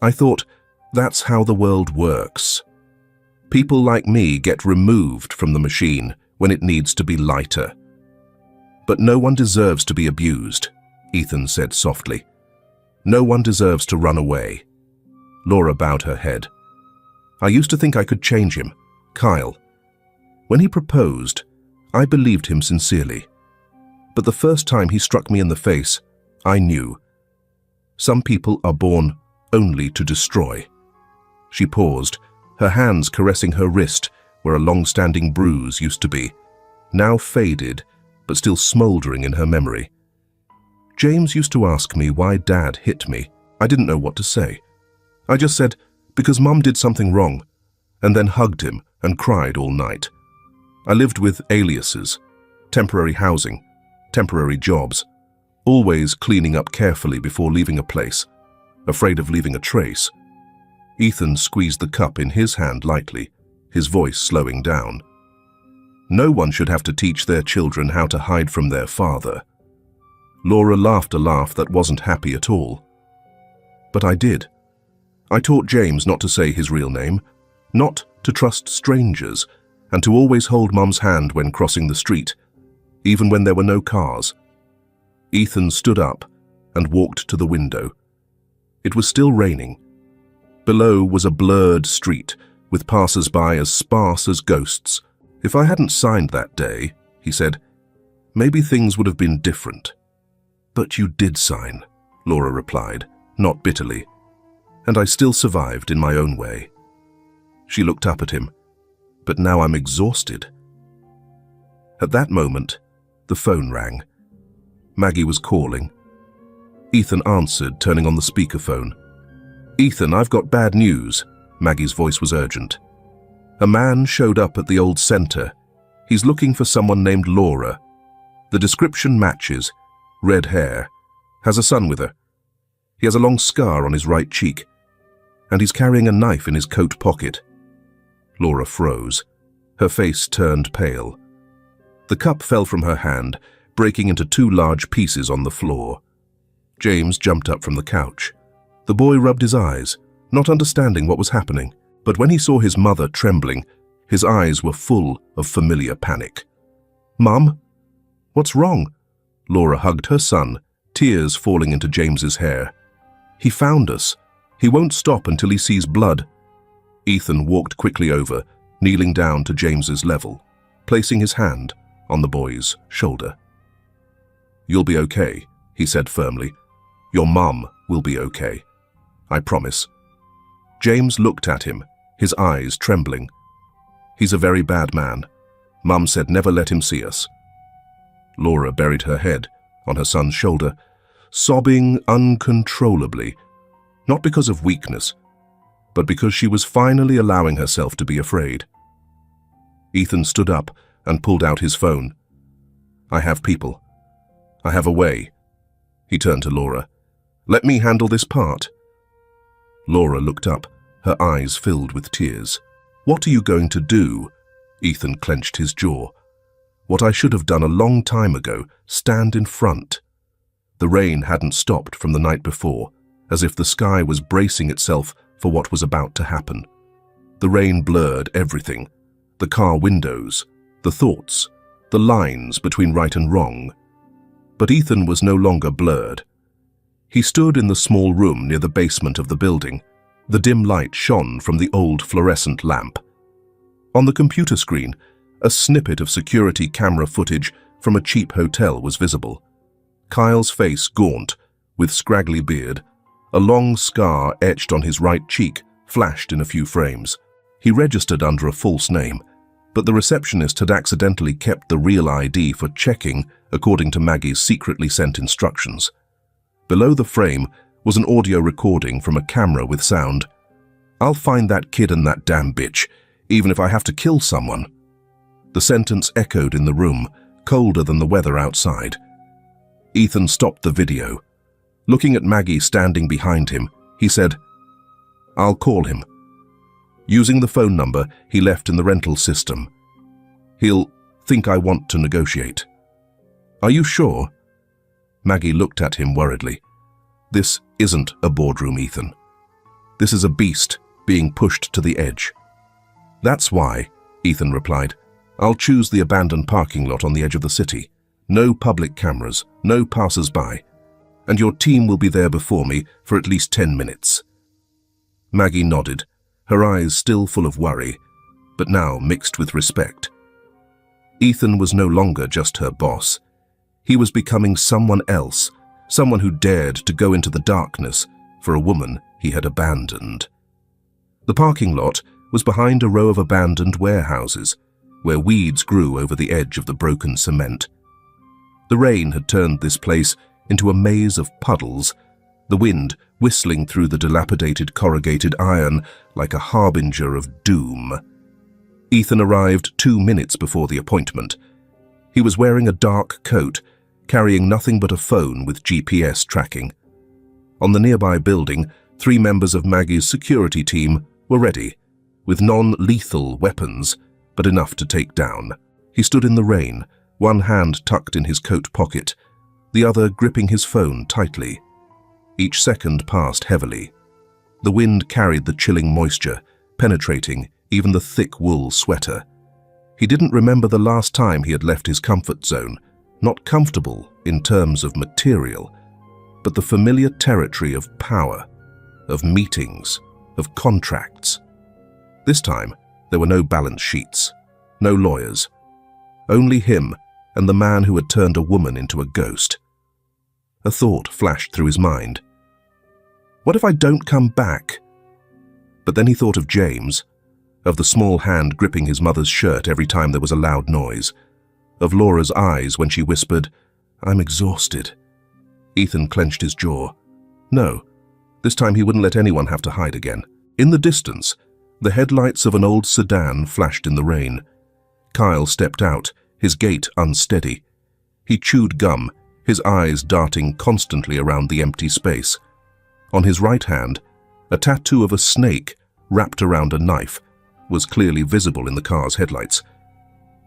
I thought, that's how the world works. People like me get removed from the machine when it needs to be lighter. But no one deserves to be abused," Ethan said softly. "No one deserves to run away." Laura bowed her head. "I used to think I could change him, Kyle. When he proposed, I believed him sincerely. But the first time he struck me in the face, I knew. Some people are born only to destroy." She paused, her hands caressing her wrist where a long-standing bruise used to be, now faded but still smoldering in her memory. "James used to ask me why Dad hit me. I didn't know what to say. I just said, because Mum did something wrong, and then hugged him and cried all night. I lived with aliases, temporary housing, temporary jobs, always cleaning up carefully before leaving a place, afraid of leaving a trace." Ethan squeezed the cup in his hand lightly, his voice slowing down. "No one should have to teach their children how to hide from their father." Laura laughed a laugh that wasn't happy at all. "But I did. I taught James not to say his real name, not to trust strangers, and to always hold Mum's hand when crossing the street, even when there were no cars." Ethan stood up and walked to the window. It was still raining. Below was a blurred street, with passers-by as sparse as ghosts. "If I hadn't signed that day," he said, "maybe things would have been different." "But you did sign," Laura replied, not bitterly, "and I still survived in my own way." She looked up at him. "But now I'm exhausted." At that moment, the phone rang. Maggie was calling. Ethan answered, turning on the speakerphone. "Ethan, I've got bad news." Maggie's voice was urgent. "A man showed up at the old center. He's looking for someone named Laura. The description matches. Red hair. Has a son with her. He has a long scar on his right cheek. And he's carrying a knife in his coat pocket." Laura froze. Her face turned pale. The cup fell from her hand, breaking into 2 large pieces on the floor. James jumped up from the couch. The boy rubbed his eyes, not understanding what was happening, but when he saw his mother trembling, his eyes were full of familiar panic. "Mum? What's wrong?" Laura hugged her son, tears falling into James's hair. "He found us. He won't stop until he sees blood." Ethan walked quickly over, kneeling down to James's level, placing his hand on the boy's shoulder. "You'll be okay," he said firmly. "Your mum will be okay. I promise." James looked at him, his eyes trembling. "He's a very bad man. Mum said never let him see us." Laura buried her head on her son's shoulder, sobbing uncontrollably, not because of weakness, but because she was finally allowing herself to be afraid. Ethan stood up and pulled out his phone. "I have people. I have a way." He turned to Laura. "Let me handle this part." Laura looked up, her eyes filled with tears. "What are you going to do?" Ethan clenched his jaw. "What I should have done a long time ago, stand in front." The rain hadn't stopped from the night before, as if the sky was bracing itself for what was about to happen. The rain blurred everything, the car windows, the thoughts, the lines between right and wrong. But Ethan was no longer blurred. He stood in the small room near the basement of the building. The dim light shone from the old fluorescent lamp. On the computer screen, a snippet of security camera footage from a cheap hotel was visible. Kyle's face gaunt, with scraggly beard, a long scar etched on his right cheek, flashed in a few frames. He registered under a false name, but the receptionist had accidentally kept the real ID for checking according to Maggie's secretly sent instructions. Below the frame was an audio recording from a camera with sound. "I'll find that kid and that damn bitch, even if I have to kill someone." The sentence echoed in the room, colder than the weather outside. Ethan stopped the video. Looking at Maggie standing behind him, he said, "I'll call him." Using the phone number he left in the rental system. "He'll think I want to negotiate." "Are you sure?" Maggie looked at him worriedly. "This isn't a boardroom, Ethan. This is a beast being pushed to the edge." "That's why," Ethan replied. "I'll choose the abandoned parking lot on the edge of the city. No public cameras, no passers-by. And your team will be there before me for at least 10 minutes. Maggie nodded, her eyes still full of worry, but now mixed with respect. Ethan was no longer just her boss. He was becoming someone else, someone who dared to go into the darkness for a woman he had abandoned. The parking lot was behind a row of abandoned warehouses, where weeds grew over the edge of the broken cement. The rain had turned this place into a maze of puddles, the wind whistling through the dilapidated corrugated iron like a harbinger of doom. Ethan arrived 2 minutes before the appointment. He was wearing a dark coat, carrying nothing but a phone with GPS tracking. On the nearby building, 3 members of Maggie's security team were ready, with non-lethal weapons, but enough to take down. He stood in the rain, one hand tucked in his coat pocket, the other gripping his phone tightly. Each second passed heavily. The wind carried the chilling moisture, penetrating even the thick wool sweater. He didn't remember the last time he had left his comfort zone, not comfortable in terms of material, but the familiar territory of power, of meetings, of contracts. This time, there were no balance sheets, no lawyers, only him and the man who had turned a woman into a ghost. A thought flashed through his mind. What if I don't come back? But then he thought of James, of the small hand gripping his mother's shirt every time there was a loud noise, of Laura's eyes when she whispered, "I'm exhausted." Ethan clenched his jaw. No, this time he wouldn't let anyone have to hide again. In the distance, the headlights of an old sedan flashed in the rain. Kyle stepped out, his gait unsteady. He chewed gum, his eyes darting constantly around the empty space. On his right hand, a tattoo of a snake wrapped around a knife was clearly visible in the car's headlights.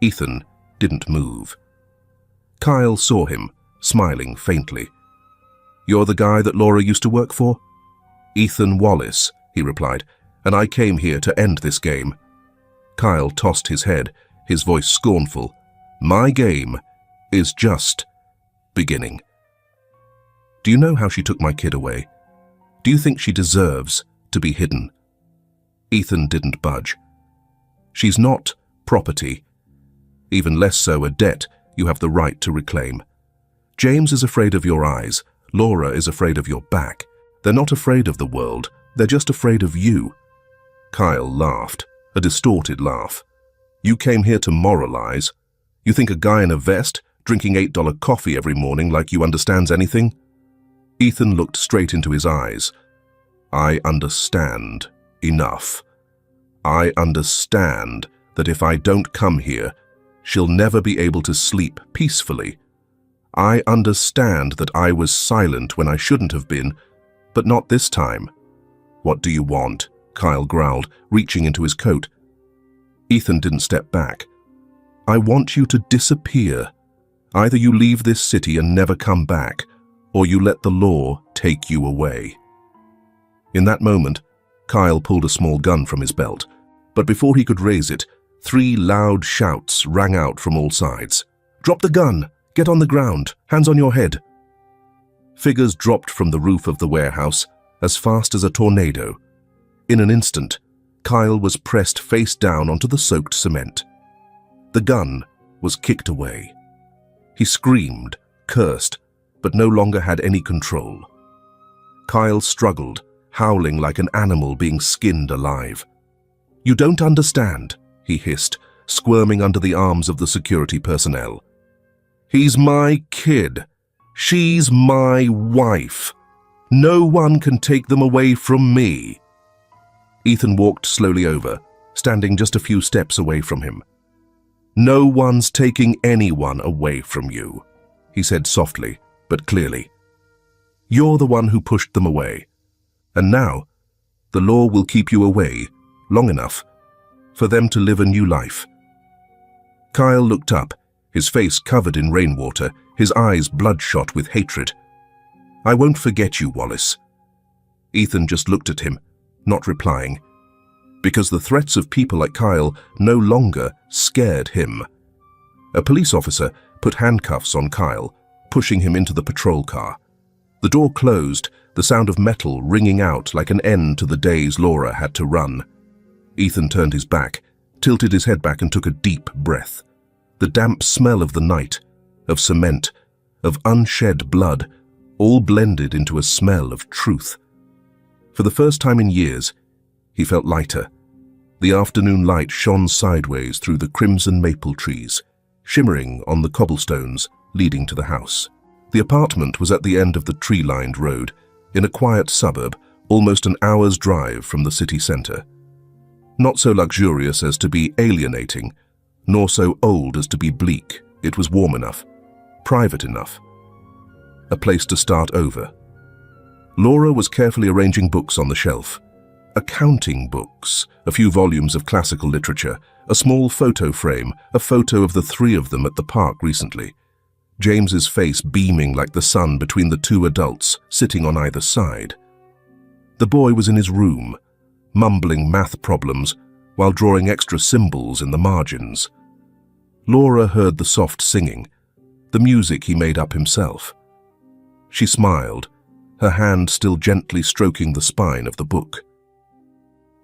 Ethan didn't move. Kyle saw him, smiling faintly. "You're the guy that Laura used to work for?" "Ethan Wallace," he replied, "and I came here to end this game." Kyle tossed his head, his voice scornful. "My game is just beginning." "Do you know how she took my kid away? Do you think she deserves to be hidden?" Ethan didn't budge. "She's not property. Even less so a debt you have the right to reclaim. James is afraid of your eyes. Laura is afraid of your back. They're not afraid of the world. They're just afraid of you." Kyle laughed, a distorted laugh. "You came here to moralize. You think a guy in a vest, drinking $8 coffee every morning like you understands anything?" Ethan looked straight into his eyes. "I understand enough. I understand that if I don't come here, she'll never be able to sleep peacefully. I understand that I was silent when I shouldn't have been, but not this time." "What do you want?" Kyle growled, reaching into his coat. Ethan didn't step back. "I want you to disappear. Either you leave this city and never come back, or you let the law take you away." In that moment, Kyle pulled a small gun from his belt, but before he could raise it, 3 loud shouts rang out from all sides. "Drop the gun! Get on the ground! Hands on your head!" Figures dropped from the roof of the warehouse as fast as a tornado. In an instant, Kyle was pressed face down onto the soaked cement. The gun was kicked away. He screamed, cursed, but no longer had any control. Kyle struggled, howling like an animal being skinned alive. "You don't understand," he hissed, squirming under the arms of the security personnel. "He's my kid. She's my wife. No one can take them away from me. Ethan walked slowly over, standing just a few steps away from him. No one's taking anyone away from you, he said softly, but clearly. You're the one who pushed them away. And now, the law will keep you away long enough for them to live a new life. Kyle looked up, his face covered in rainwater, his eyes bloodshot with hatred. I won't forget you, Wallace. Ethan just looked at him, not replying, because the threats of people like Kyle no longer scared him. A police officer put handcuffs on Kyle, pushing him into the patrol car. The door closed, the sound of metal ringing out like an end to the days Laura had to run. Ethan turned his back, tilted his head back and took a deep breath. The damp smell of the night, of cement, of unshed blood, all blended into a smell of truth. For the first time in years, he felt lighter. The afternoon light shone sideways through the crimson maple trees, shimmering on the cobblestones leading to the house. The apartment was at the end of the tree-lined road, in a quiet suburb, almost an hour's drive from the city centre. Not so luxurious as to be alienating, nor so old as to be bleak. It was warm enough, private enough. A place to start over. Laura was carefully arranging books on the shelf. Accounting books, a few volumes of classical literature, a small photo frame, a photo of the three of them at the park recently. James's face beaming like the sun between the two adults sitting on either side. The boy was in his room, mumbling math problems while drawing extra symbols in the margins. Laura heard the soft singing, the music he made up himself. She smiled, her hand still gently stroking the spine of the book.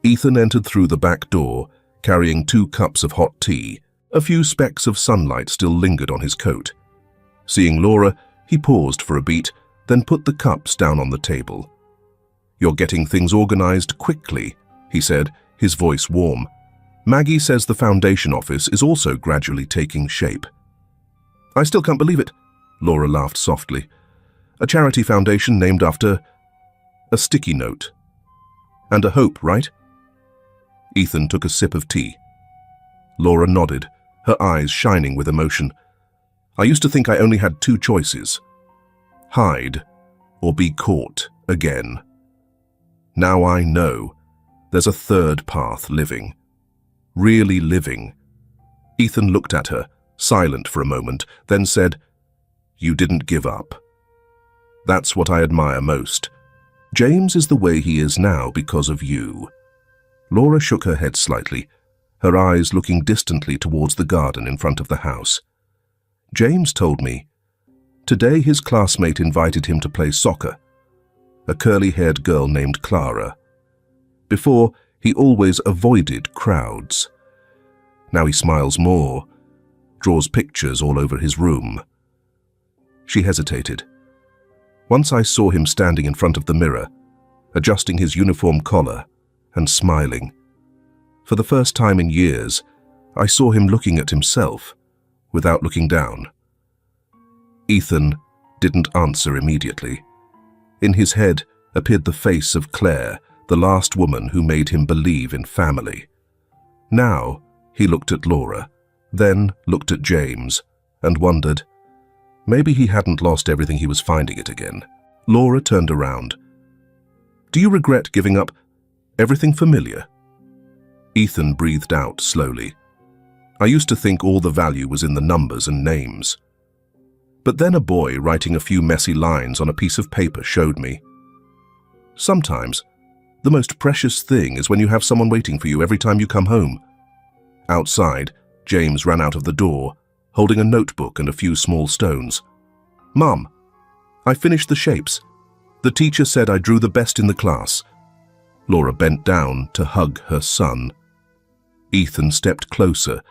Ethan entered through the back door, carrying 2 cups of hot tea. A few specks of sunlight still lingered on his coat. Seeing Laura, he paused for a beat, then put the cups down on the table. "You're getting things organized quickly," he said, his voice warm. "Maggie says the foundation office is also gradually taking shape." "I still can't believe it," Laura laughed softly. "A charity foundation named after a sticky note. And a hope, right?" Ethan took a sip of tea. Laura nodded, her eyes shining with emotion. "I used to think I only had 2 choices. Hide or be caught again. Now I know there's a third path living. Really living." Ethan looked at her, silent for a moment, then said, "You didn't give up. That's what I admire most. James is the way he is now because of you." Laura shook her head slightly, her eyes looking distantly towards the garden in front of the house. "James told me today his classmate invited him to play soccer, a curly-haired girl named Clara. Before, he always avoided crowds. Now he smiles more, draws pictures all over his room." She hesitated. "Once I saw him standing in front of the mirror, adjusting his uniform collar and smiling. For the first time in years, I saw him looking at himself without looking down." Ethan didn't answer immediately. In his head appeared the face of Claire, the last woman who made him believe in family. Now he looked at Laura, then looked at James, and wondered, maybe he hadn't lost everything he was finding it again. Laura turned around. "Do you regret giving up everything familiar?" Ethan breathed out slowly. "I used to think all the value was in the numbers and names. But then a boy writing a few messy lines on a piece of paper showed me. Sometimes, the most precious thing is when you have someone waiting for you every time you come home." Outside, James ran out of the door, holding a notebook and a few small stones. "Mum, I finished the shapes. The teacher said I drew the best in the class." Laura bent down to hug her son. Ethan stepped closer,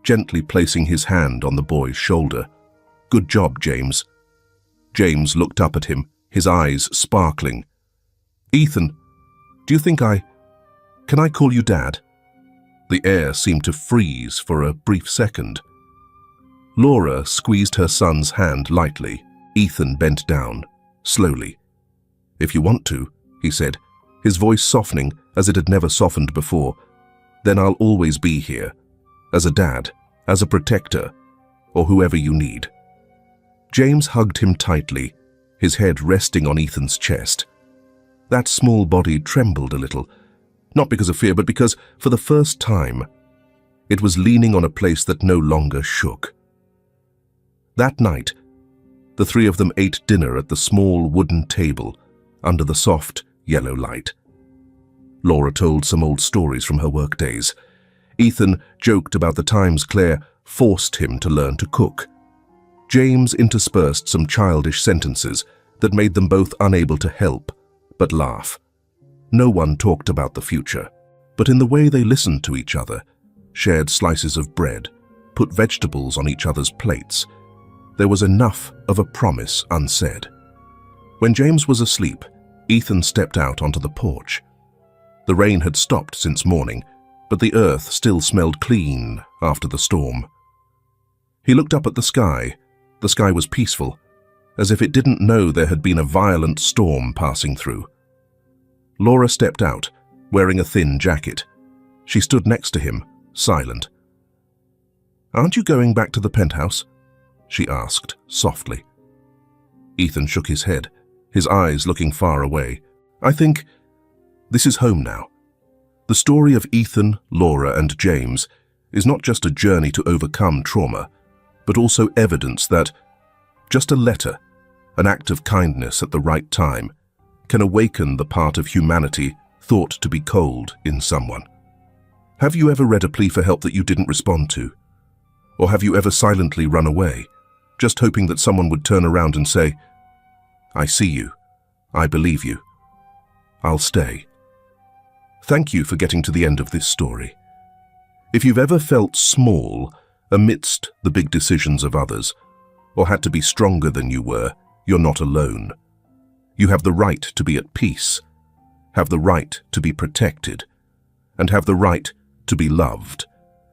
gently placing his hand on the boy's shoulder. "Good job, James." James looked up at him, his eyes sparkling. "Ethan, do you think can I call you Dad?" The air seemed to freeze for a brief second. Laura squeezed her son's hand lightly. Ethan bent down, slowly. "If you want to," he said, his voice softening as it had never softened before, "then I'll always be here, as a dad, as a protector, or whoever you need." James hugged him tightly, his head resting on Ethan's chest. That small body trembled a little, not because of fear, but because, for the first time, it was leaning on a place that no longer shook. That night, the three of them ate dinner at the small wooden table under the soft yellow light. Laura told some old stories from her workdays. Ethan joked about the times Claire forced him to learn to cook. James interspersed some childish sentences that made them both unable to help but laugh. No one talked about the future, but in the way they listened to each other, shared slices of bread, put vegetables on each other's plates, there was enough of a promise unsaid. When James was asleep, Ethan stepped out onto the porch. The rain had stopped since morning, but the earth still smelled clean after the storm. He looked up at the sky. The sky was peaceful, as if it didn't know there had been a violent storm passing through. Laura stepped out, wearing a thin jacket. She stood next to him, silent. "Aren't you going back to the penthouse?" she asked, softly. Ethan shook his head, his eyes looking far away. "I think this is home now." The story of Ethan, Laura, and James is not just a journey to overcome trauma, but also evidence that just a letter, an act of kindness at the right time, can awaken the part of humanity thought to be cold in someone. Have you ever read a plea for help that you didn't respond to? Or have you ever silently run away, just hoping that someone would turn around and say, "I see you. I believe you. I'll stay." Thank you for getting to the end of this story. If you've ever felt small amidst the big decisions of others, or had to be stronger than you were, you're not alone. You have the right to be at peace, have the right to be protected, and have the right to be loved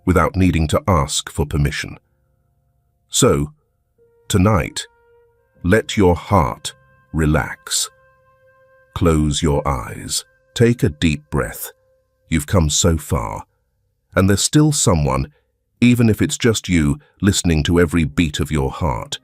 without needing to ask for permission. So, tonight, let your heart relax. Close your eyes. Take a deep breath. You've come so far, and there's still someone, even if it's just you, listening to every beat of your heart.